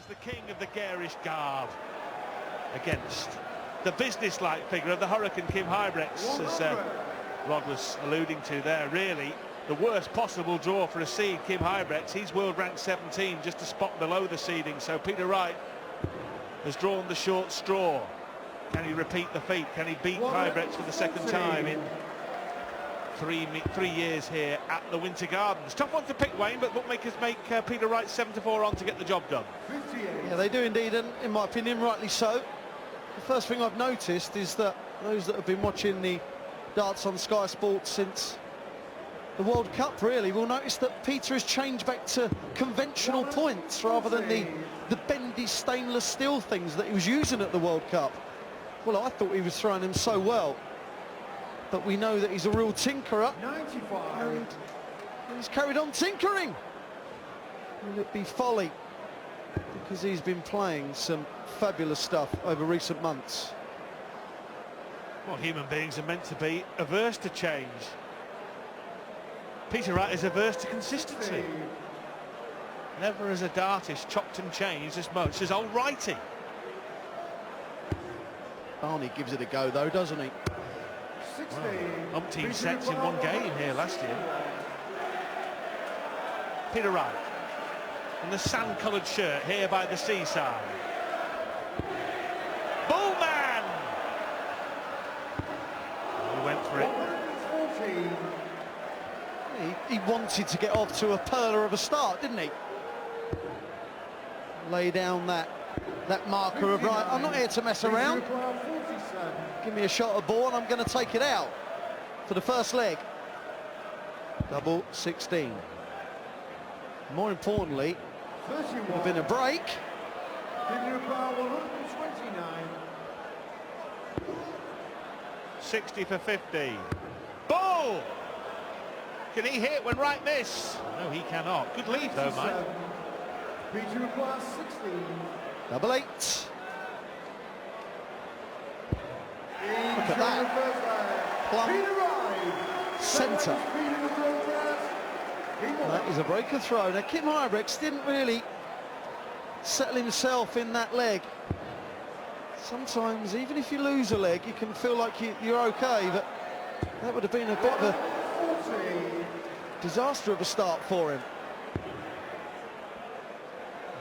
as the king of the garish garb against the business-like figure of the Hurricane Kim Huybrechts, as Rod was alluding to there. Really the worst possible draw for a seed, Kim Huybrechts. He's world ranked 17, just a spot below the seeding, so Peter Wright has drawn the short straw. Can he repeat the feat? Can he beat Huybrechts for the second time in three years here at the Winter Gardens? Tough one to pick, Wayne, but bookmakers make Peter Wright 7-4 on to get the job done. Yeah, they do indeed, and in my opinion, rightly so. The first thing I've noticed is that those that have been watching the darts on Sky Sports since the World Cup really will notice that Peter has changed back to conventional points rather than the bendy stainless steel things that he was using at the World Cup. Well, I thought he was throwing them so well, but we know that he's a real tinkerer, and he's carried on tinkering. Will it be folly? Because he's been playing some fabulous stuff over recent months. Well, human beings are meant to be averse to change. Peter Wright is averse to consistency. Never as a dartist chopped and changed as much as old Wrighty. Barney gives it a go though, doesn't he? Wow. Umpteen sets in one game here last year. Peter Wright in the sand-coloured shirt here by the seaside. Bullman! He went for it. He wanted to get off to a perler of a start, didn't he? Lay down that marker of right. I'm not here to mess around. Give me a shot of ball and I'm going to take it out for the first leg. Double 16. More importantly, would have been a break. 60 for 50. Ball! Can he hit when Wright miss? No, he cannot. Good lead though, Mike. Double 8. Look at that. Plumb centre. That is a breaker throw. Now, Kim Huybrechts didn't really settle himself in that leg. Sometimes, even if you lose a leg, you can feel like you're okay, but that would have been a bit of a disaster of a start for him.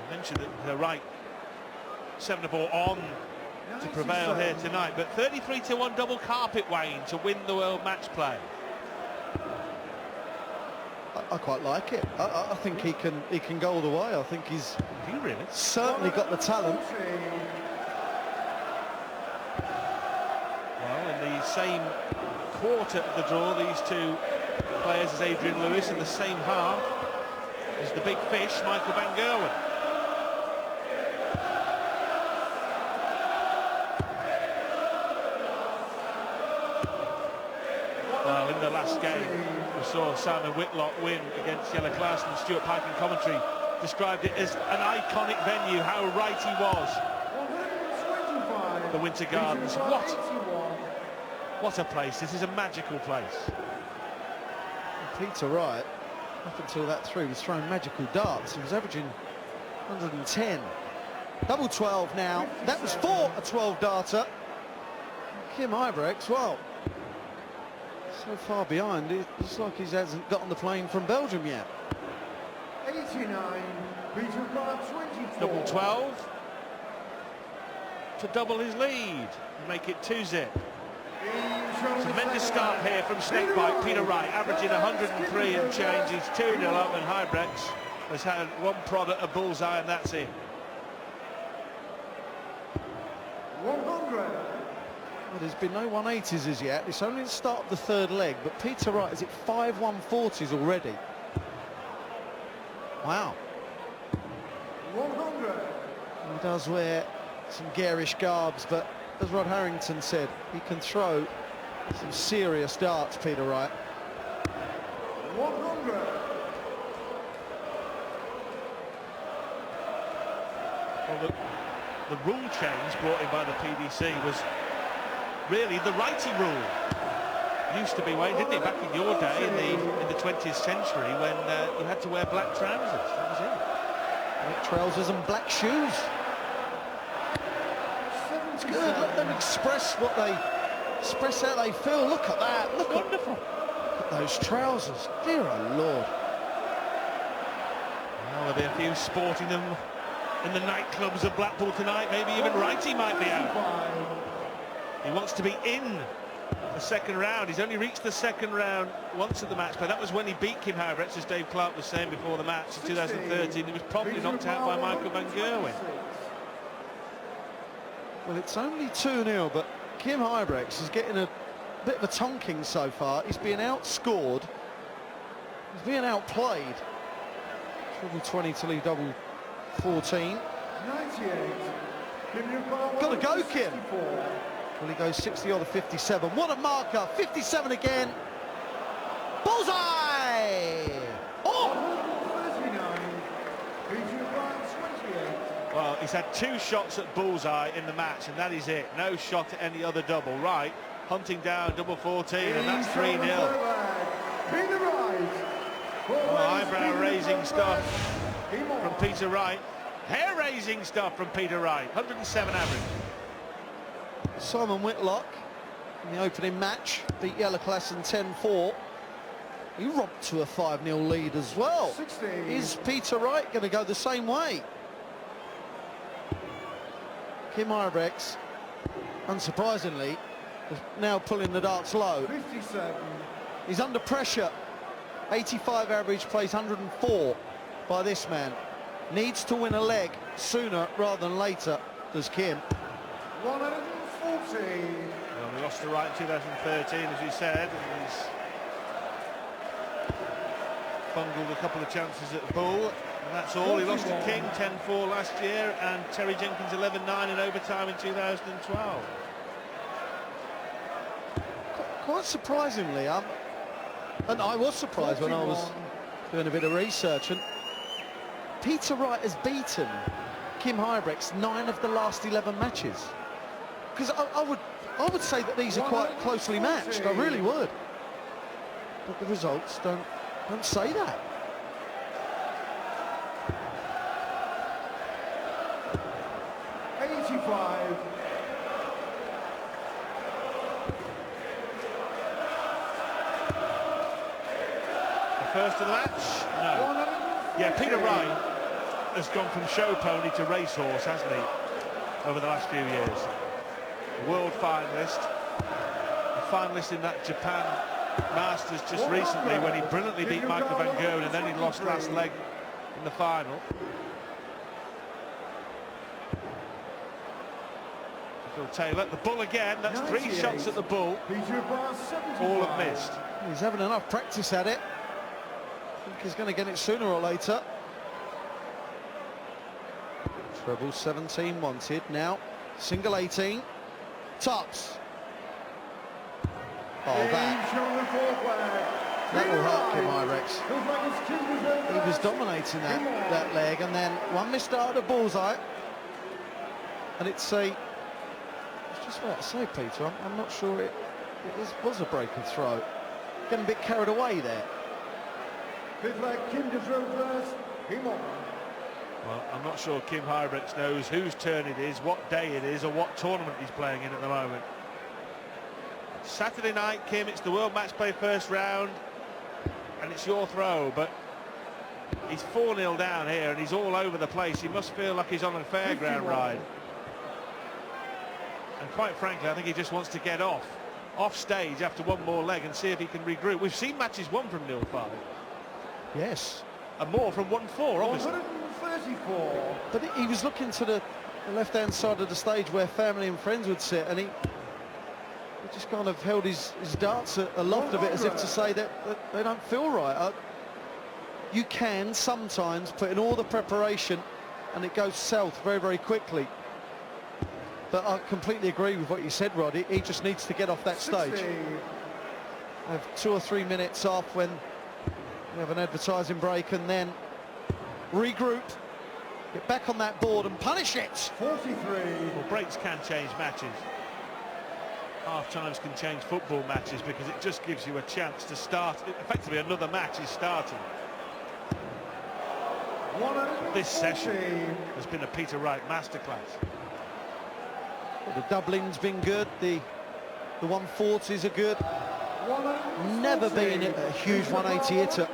I mentioned that Wright 7-4 on to prevail here tonight, but 33-1 double carpet, Wayne, to win the World Matchplay. I quite like it. I think he can go all the way. I think he's certainly got the talent. Well, in the same quarter of the draw, these two players as Adrian Lewis, in the same half as the big fish, Michael van Gerwen. Well, in the last game, we saw Simon Whitlock win against Jelle Claes, and Stuart Pike in commentary described it as an iconic venue, how right he was. The Winter Gardens, what a place. This is a magical place. Peter Wright, up until that through, was throwing magical darts. He was averaging 110. Double 12 now. That was for a 12-darter. Kim Huybrechts, well, so far behind, it's like he hasn't got on the plane from Belgium yet. 89, Peter Wright 24. Double 12 to double his lead and make it 2-zip. Tremendous start here from Snakebite. Peter Wright averaging 103 and change. He's 2-0 up, and Huybrechts has had one prod at a bullseye, and that's it. 100. Well, there's been no 180s as yet. It's only the start of the third leg, but Peter Wright is at 5 140s already. Wow. 100. He does wear some garish garbs, but as Rod Harrington said, he can throw some serious darts, Peter Wright. 100. Well, the rule change brought in by the PDC was really the righty rule. Used to be, Wayne, didn't it, back in your day in the 20th century when you had to wear black trousers. That was it. Black trousers and black shoes. It's good. Let them express what they express how they feel. Look at that. Look at those trousers. Dear oh Lord. Well, there'll be a few sporting them in the nightclubs of Blackpool tonight. Maybe even Wrighty might be out. He wants to be in the second round. He's only reached the second round once at the match play. That was when he beat Kim Huybrechts, as Dave Clark was saying before the match in 2013. He was probably knocked out by Michael van Gerwen. Well, it's only 2-0, but Kim Huybrechts is getting a bit of a tonking so far. He's being outscored. He's being outplayed. Double 20 to lead double 14. 98. Gotta go, Kim. Well, he goes 60 or the 57. What a marker. 57 again. Bullseye! Oh! 39. Well, he's had 2 shots at bullseye in the match, and that is it. No shot at any other double. Wright hunting down double 14, and that's 3-0. Oh, eyebrow-raising stuff from Peter Wright. Hair-raising stuff from Peter Wright. 107 average. Simon Whitlock in the opening match beat Yellowclassen 10-4. He romped to a 5-0 lead as well. 16. Is Peter Wright going to go the same way? Kim Huybrechts, unsurprisingly, is now pulling the darts low. 57. He's under pressure. 85 average, plays 104 by this man. Needs to win a leg sooner rather than later, does Kim. 140. Well, we lost to Wright in 2013, as you said. And he's bungled a couple of chances at Bull, and that's all. He lost to King 10-4 last year, and Terry Jenkins 11-9 in overtime in 2012. Quite surprisingly, and I was surprised when I was doing a bit of research, and Peter Wright has beaten Kim Huybrechts 9 of the last 11 matches. Because I would say that these are quite closely matched. I really would. But the results don't say that. First of the match? No. Yeah, Peter Wright has gone from show pony to racehorse, hasn't he, over the last few years? A world finalist, a finalist in that Japan Masters just recently when he brilliantly beat Michael van Gerwen, and then he lost last leg in the final. Phil Taylor, the bull again, that's 3 shots at the bull, all have missed. He's having enough practice at it. I think he's going to get it sooner or later. Treble 17 wanted, now single 18. Tops. Oh, that will hurt Kim Huybrechts. He was dominating that leg, and then one missed out of bullseye. And it's just what I say, Peter, I'm not sure it was a break of throw. Getting a bit carried away there. Well, I'm not sure Kim Huybrechts knows whose turn it is, what day it is, or what tournament he's playing in at the moment. Saturday night, Kim, it's the World Matchplay first round, and it's your throw, but he's 4-0 down here, and he's all over the place. He must feel like he's on a fairground ride. And quite frankly, I think he just wants to get off stage after one more leg and see if he can regroup. We've seen matches won from 0-5. Yes. And more from 1-4, obviously. 134. But he was looking to the left-hand side of the stage where family and friends would sit, and he just kind of held his darts aloft a bit as if to say that they don't feel right. You can sometimes put in all the preparation and it goes south very, very quickly. But I completely agree with what you said, Rod. He just needs to get off that stage. Have 2 or 3 minutes off when we have an advertising break, and then regroup, get back on that board and punish it. 43. Well, breaks can change matches. Half-times can change football matches because it just gives you a chance to start. Effectively, another match is starting. This session has been a Peter Wright masterclass. The doubling's been good, the 140s are good. Never been a huge 180 hitter.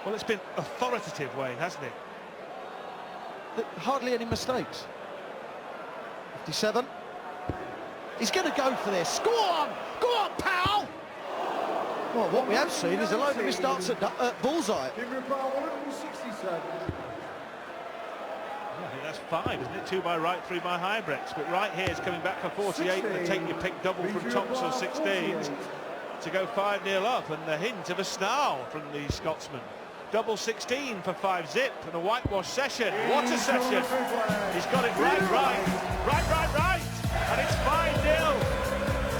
Well, it's been authoritative, Wayne, hasn't it? Hardly any mistakes. 57. He's going to go for this. Go on, pal! Well, what we have seen is a load of missed darts at bullseye. I think that's 5, isn't it? 2 by Wright, 3 by Huybrechts. But Wright here is coming back for 48 and a take your pick double from tops or 16s to go 5-0 up, and the hint of a snarl from the Scotsman. Double 16 for 5-zip and a whitewash session. What a session! He's got it right. And it's 5-0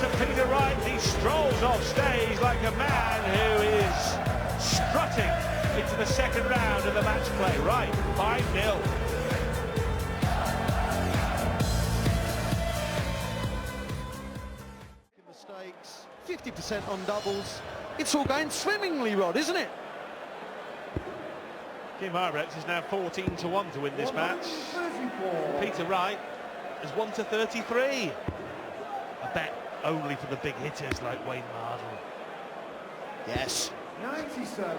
to Peter Wright. He strolls off stage like a man who is strutting into the second round of the match play. Right, 5-0. Mistakes, 50% on doubles. It's all going swimmingly, Rod, isn't it? Kim Huybrechts is now 14-1 to win this match. Peter Wright is 1-33. A bet only for the big hitters like Wayne Mardle. Yes. 97.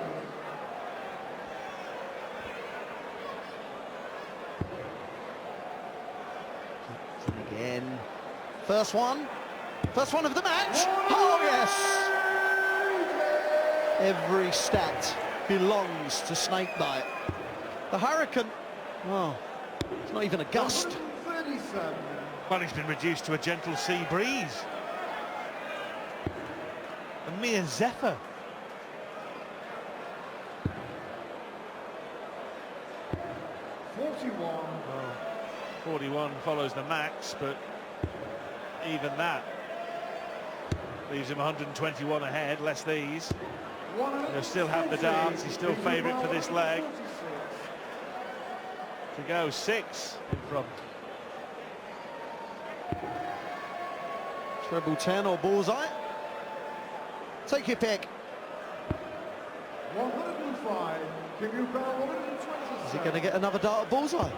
Again. First one of the match. Oh, yes. Every stat belongs to Snakebite. The Hurricane, oh, it's not even a gust. 37. Well, he's been reduced to a gentle sea breeze. A mere zephyr. 41. Well, 41 follows the max, but even that leaves him 121 ahead, less these. He'll still have the dance, he's still favourite for this leg. To go 6 in front. Treble 10 or bullseye. Take your pick. 105. Give you about 126. Is he going to get another dart at bullseye?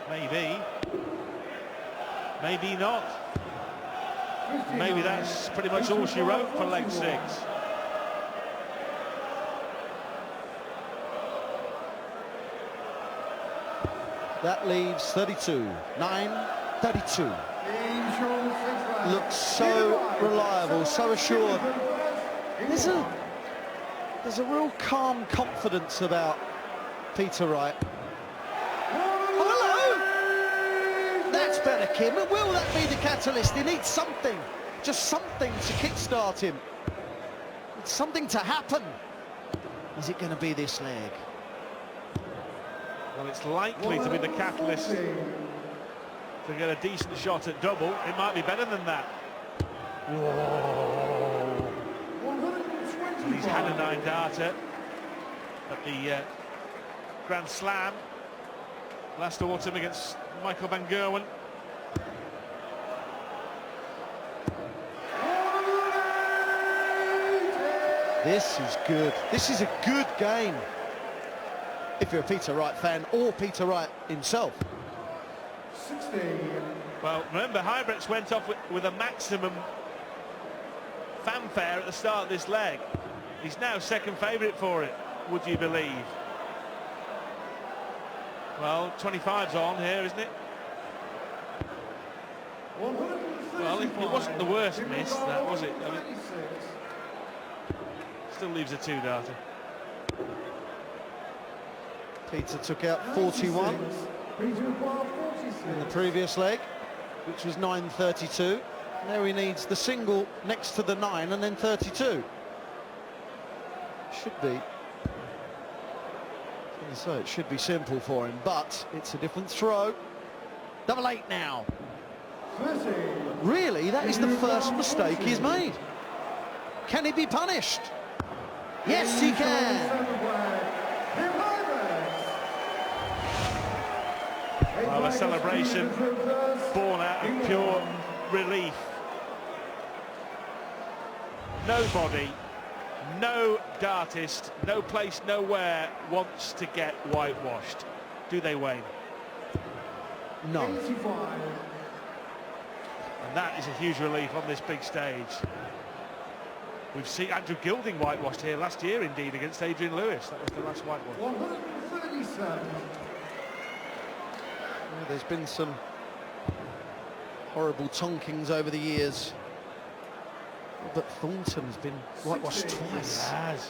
Maybe. Maybe not. 59. Maybe that's pretty much all she wrote for leg 6. That leaves 32. 9, 32. Looks so reliable, so assured. There's a real calm confidence about Peter Wright. Oh, hello! That's better, Kim. And will that be the catalyst? He needs something, just something to kickstart him. It's something to happen. Is it going to be this leg? Well, it's likely to be the catalyst to get a decent shot at double. It might be better than that. Whoa! And he's had a 9-darter at the Grand Slam last autumn against Michael van Gerwen. This is good. This is a good game. If you're a Peter Wright fan or Peter Wright himself. 60. Well, remember, Huybrechts went off with a maximum fanfare at the start of this leg. He's now second favourite for it, would you believe? Well, 25's on here, isn't it? Well, it wasn't the worst miss, that was it? I mean, still leaves a 2-darter. Peter took out 41 in the previous leg, which was 9.32. Now he needs the single next to the 9 and then 32. Should be. So it should be simple for him, but it's a different throw. Double 8 now. Really, that is the first mistake he's made. Can he be punished? Yes, he can. Well, a celebration born out of pure relief. No dartist, no place, nowhere wants to get whitewashed. Do they, Wayne? No. 85. And that is a huge relief on this big stage. We've seen Andrew Gilding whitewashed here last year, indeed, against Adrian Lewis. That was the last whitewash. 137. Yeah, there's been some horrible tonkings over the years. But Thornton has been whitewashed twice. He has.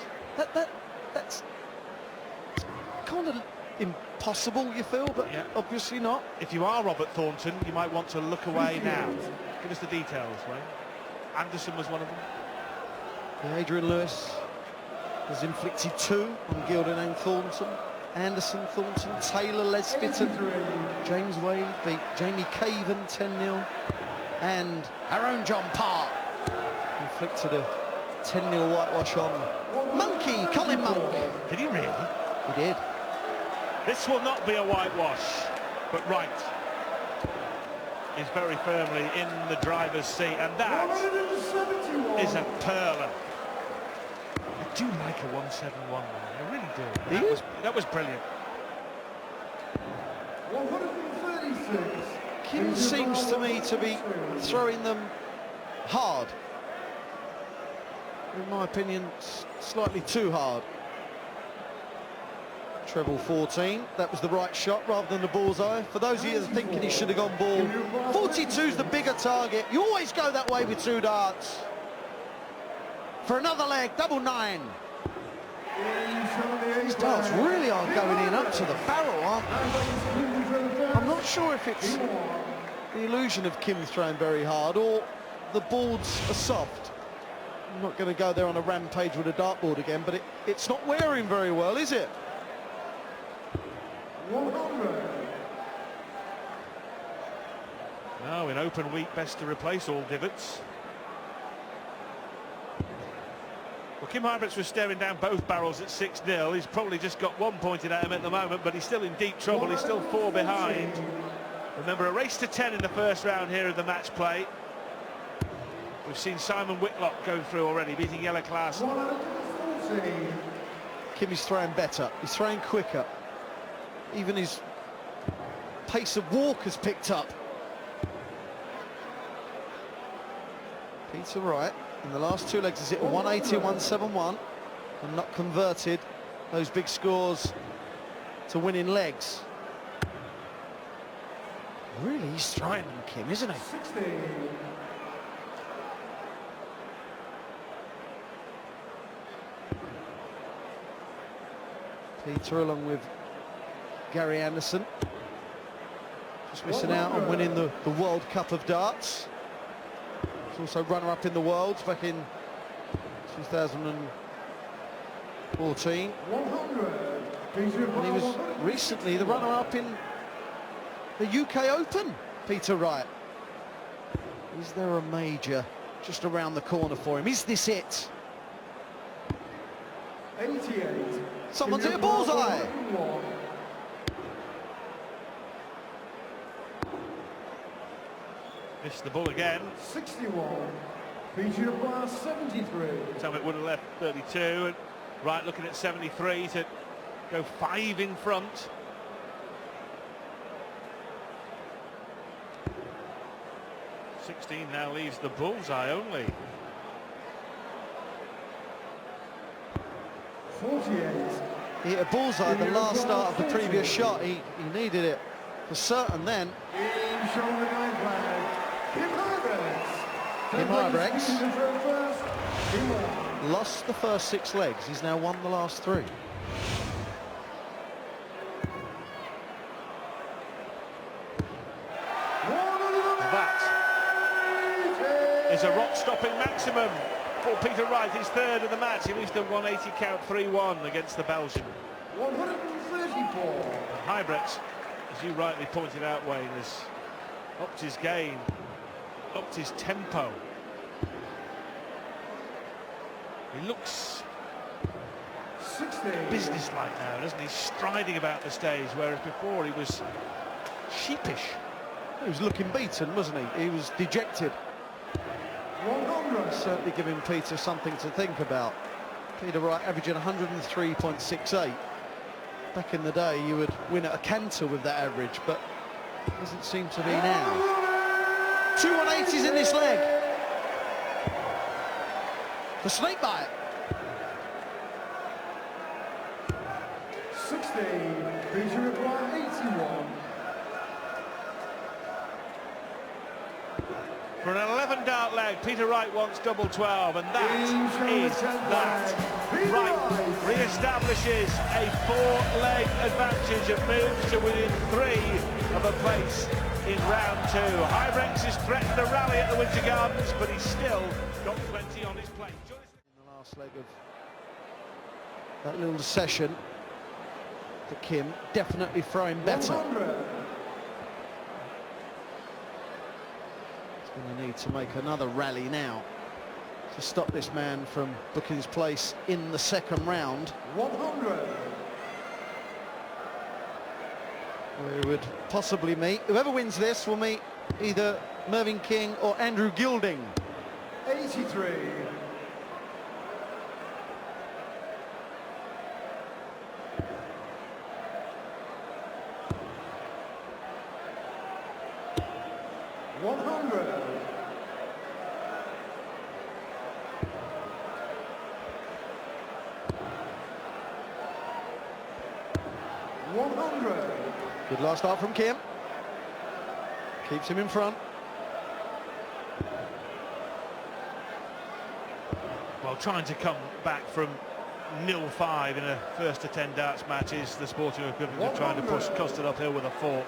That's kind of impossible, you feel, but Yeah. obviously not. If you are Robert Thornton, you might want to look away now. Give us the details, Wayne. Anderson was one of them. Yeah, Adrian Lewis has inflicted 2 on Gilding and Thornton. Anderson, Thornton, Taylor, Lesbitten, James Wade beat Jamie Caven 10-0, and our own John Park inflicted a 10-0 whitewash on Monkey, Colin Monk. Did he really? He did. This will not be a whitewash, but Wright is very firmly in the driver's seat, and that 171. is a perler. I do like a 171, man. I really do. That was brilliant. 136. Kim seems to me to be throwing them hard. In my opinion, slightly too hard. Treble 14, that was the right shot rather than the bullseye. For those of you that are thinking he should have gone ball, 42's the bigger target. You always go that way with 2 darts. For another leg, double 9. These darts really are going in up to the barrel, aren't they? I'm not sure if it's the illusion of Kim throwing very hard or the boards are soft. I'm not going to go there on a rampage with a dartboard again, but it's not wearing very well, is it? 100. No, in open week, best to replace all divots. Well, Kim Huybrechts was staring down both barrels at 6-0. He's probably just got 1 pointed at him at the moment, but he's still in deep trouble. He's still 4 behind. Remember, a race to 10 in the first round here of the match play. We've seen Simon Whitlock go through already, beating Yella Class. 140. Kim is throwing better. He's throwing quicker. Even his pace of walk has picked up. Peter Wright in the last 2 legs has hit a 180, 171 and not converted those big scores to winning legs. Really, he's throwing them, Kim, isn't he? 60. Peter along with Gary Anderson just missing out on winning the World Cup of Darts. He's also runner-up in the Worlds back in 2014. 100. And he was recently the runner-up in the UK Open, Peter Wright. Is there a major just around the corner for him? Is this it? 88. Someone's hit a bullseye. Missed the ball again. 61. Feature bar 73. It would have left 32. And Wright looking at 73 to go 5 in front. Now leaves the bullseye only. 48. He hit a bullseye at the last start of the previous shot. He needed it for certain then. Showing the 9 flag. Kim Huybrechts. Kim Huybrechts He won. lost the first 6 legs. He's now won the last 3. Is a rock-stopping maximum for Peter Wright. His 3rd of the match. He reached a 180 count 3-1 against the Belgian. 134. Huybrechts, as you rightly pointed out, Wayne, has upped his game, upped his tempo. He looks 60. businesslike now, doesn't he? Striding about the stage, whereas before he was sheepish. He was looking beaten, wasn't he? He was dejected. 100. Certainly giving Peter something to think about. Peter Wright averaging 103.68. Back in the day, you would win at a canter with that average, but doesn't seem to be now. 2 180s in this leg. The snake bite. 60, Peter require 81. For an 11-dart leg, Peter Wright wants double 12, and that is that. Wright re-establishes a 4-leg advantage and moves to within 3 of a place in round 2. Huybrechts has threatened a rally at the Winter Gardens, but he's still got plenty on his plate. In the last leg of that little session, for Kim, definitely throwing better. 100. He's going to need to make another rally now to stop this man from booking his place in the second round. 100. Where he would possibly meet, whoever wins this will meet either Mervyn King or Andrew Gilding. 83. Good last start from Kim. Keeps him in front. Well, trying to come back from 0-5 in a first to 10 darts match is the sporting equivalent of trying to push Custard uphill with a fork.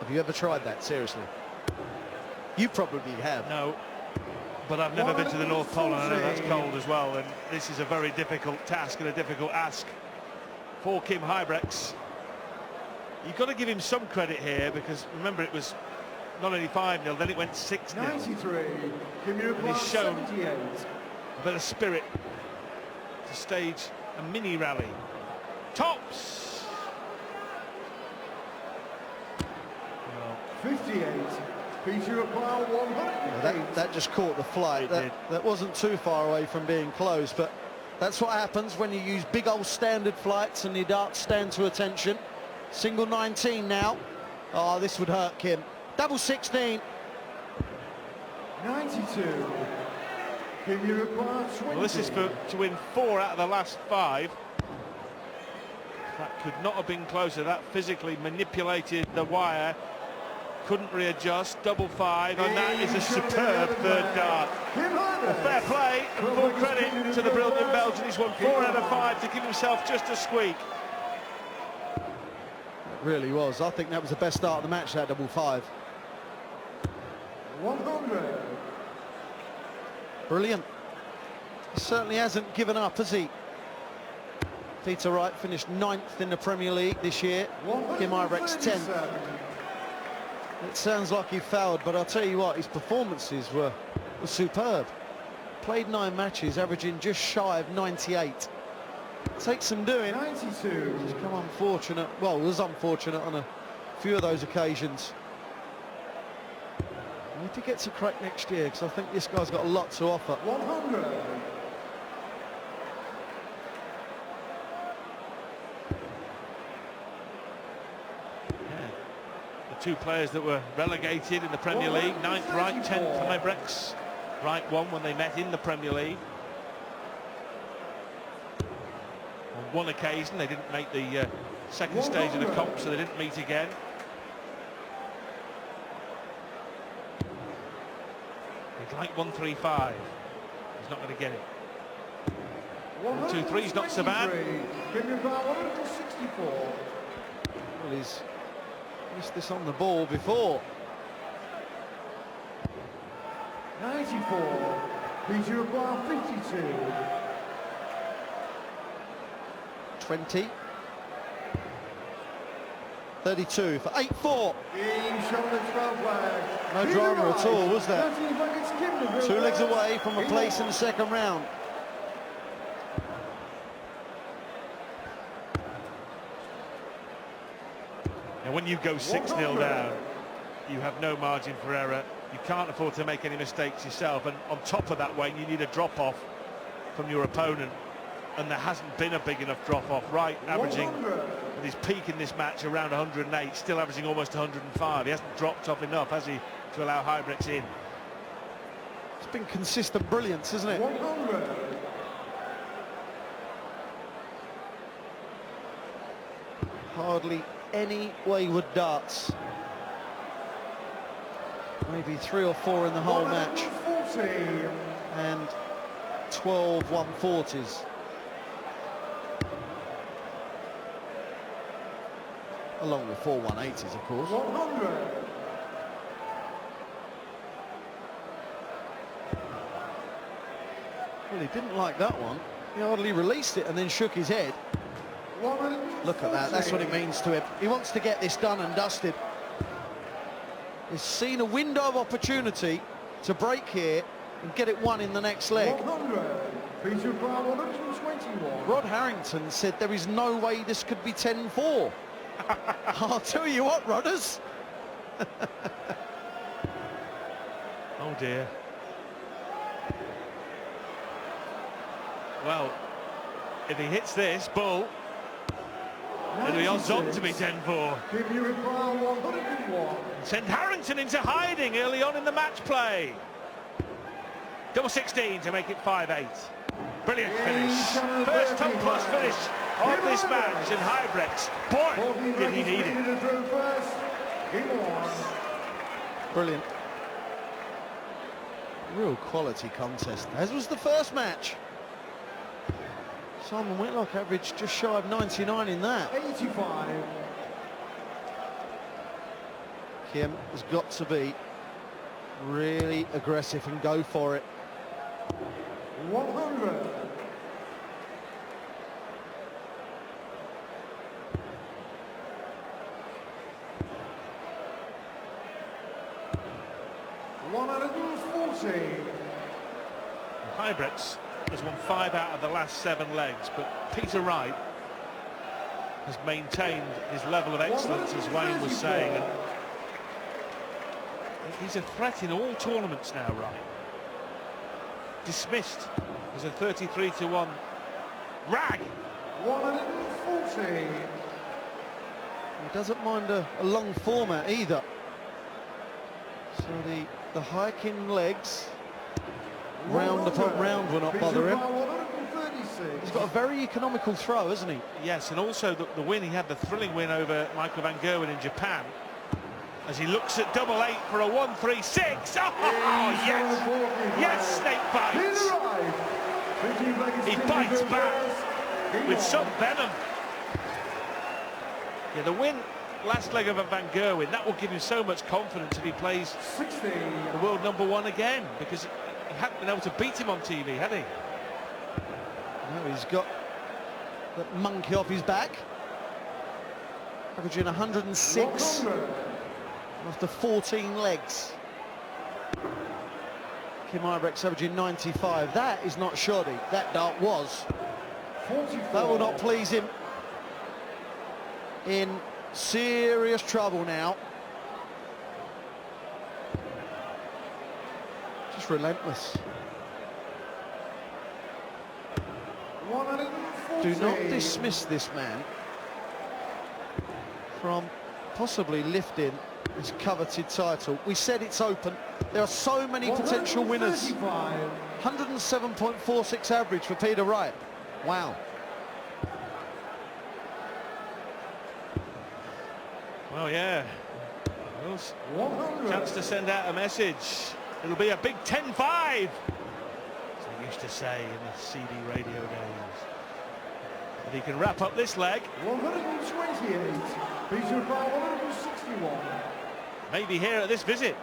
Have you ever tried that, seriously? You probably have. No, but I've never been to the North Pole, and I know that's cold as well, and this is a very difficult task and a difficult ask for Kim Huybrechts. You've got to give him some credit here, because remember, it was not only 5-0, then it went 6-0. 93. And he's shown a bit of spirit to stage a mini rally. Tops! 58. Peter Apple 100. That just caught the flight. That wasn't too far away from being close, but that's what happens when you use big old standard flights and your darts stand to attention. Single 19 now. Oh, this would hurt Kim. Double 16. 92. Kim, you require 20. Well, this is to win 4 out of the last 5. That could not have been closer. That physically manipulated the wire. Couldn't readjust. Double 5, and that is a superb third dart. Well, fair play and full credit to the brilliant Belgian. He's won 4 out of 5 to give himself just a squeak. It really was. I think that was the best start of the match, that double 5. 100. Brilliant. He certainly hasn't given up, has he? Peter Wright finished 9th in the Premier League this year. Kim Huybrechts 10th. It sounds like he fouled, but I'll tell you what, his performances were superb. Played 9 matches, averaging just shy of 98. Takes some doing. 92. He's come unfortunate. Well, was unfortunate on a few of those occasions. And if he gets a crack next year, because I think this guy's got a lot to offer. 100. Two players that were relegated in the Premier League. 9th Wright, 10th Huybrechts. Wright won when they met in the Premier League. On one occasion they didn't make the second stage of the comp, so they didn't meet again. He'd like 135. He's not going to get it. 1-2-3 is not so bad. 164. Well, he's missed this on the ball before. 94. Peter Apple 52. 20. 32 for 8-4. No drama at all, was there? 2 legs away from a place in the second round. And when you go 6-0 down, you have no margin for error. You can't afford to make any mistakes yourself, and on top of that, Wayne, you need a drop-off from your opponent, and there hasn't been a big enough drop-off. Wright averaging, at his peak in this match, around 108, still averaging almost 105. He hasn't dropped off enough, has he, to allow Huybrechts in? It's been consistent brilliance, isn't it? 100. Hardly any wayward darts. Maybe 3 or 4 in the whole match. 140. And 12 140s. Along with 4 180s, of course. 100. Well, he didn't like that one. He hardly released it and then shook his head. 140. Look at that, that's what it means to him. He wants to get this done and dusted. He's seen a window of opportunity to break here and get it won in the next leg. 100. Peter Brown, 121. Rod Harrington said there is no way this could be 10-4. I'll tell you what, Rodders. Oh dear. Well, if he hits this ball, it'll be odds on to be 10-4. Give you Brown, 101. Send Harrington into hiding early on in the match play. Double 16 to make it 5-8. Brilliant finish. First top class finish of this match, and Huybrechts, boy, did he need it. Brilliant. Real quality contest, as was the first match. Simon Whitlock averaged just shy of 99 in that. 85. Kim has got to be really aggressive and go for it. 100. Huybrechts has won 5 out of the last 7 legs, but Peter Wright has maintained his level of excellence, as Wayne was saying, and he's a threat in all tournaments now, Wright. Dismissed as a 33-1 rag. 140. He doesn't mind a long format either. So the hiking legs, round upon round, will not bother him. He's got a very economical throw, hasn't he? Yes, and also the win, he had the thrilling win over Michael van Gerwen in Japan, as he looks at double 8 for a 136. Oh, yes! Yes, Snake bites! He bites back with some venom. Yeah, the win last leg of a Van Gerwen, that will give him so much confidence if he plays 60. the world #1 again, because he hadn't been able to beat him on TV, had he? No, he's got that monkey off his back. Averaging 106 after 14 legs. Kim Huybrechts averaging 95. That is not shoddy. That dart was. 44. That will not please him. In serious trouble now. Just relentless. 140. Do not dismiss this man from possibly lifting his coveted title. We said it's open. There are so many potential winners. 107.46 average for Peter Wright. Wow. Well, yeah. Well, chance to send out a message. It'll be a big 10-5, as they used to say in the CD radio days. If he can wrap up this leg. 128. Peter Brown, 161. Maybe here at this visit.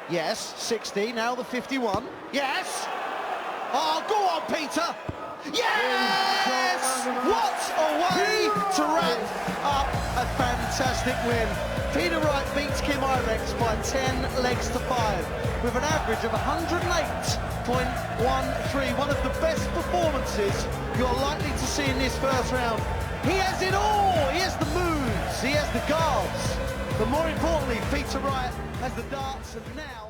Yes, 60, now the 51. Yes! Oh, go on, Peter! Yes! What a way to wrap up a fantastic win. Peter Wright beats Kim Huybrechts by 10 legs to 5 with an average of 108.13. One of the best performances you're likely to see in this first round. He has it all. He has the moves. He has the guards. But more importantly, Peter Wright has the darts, and now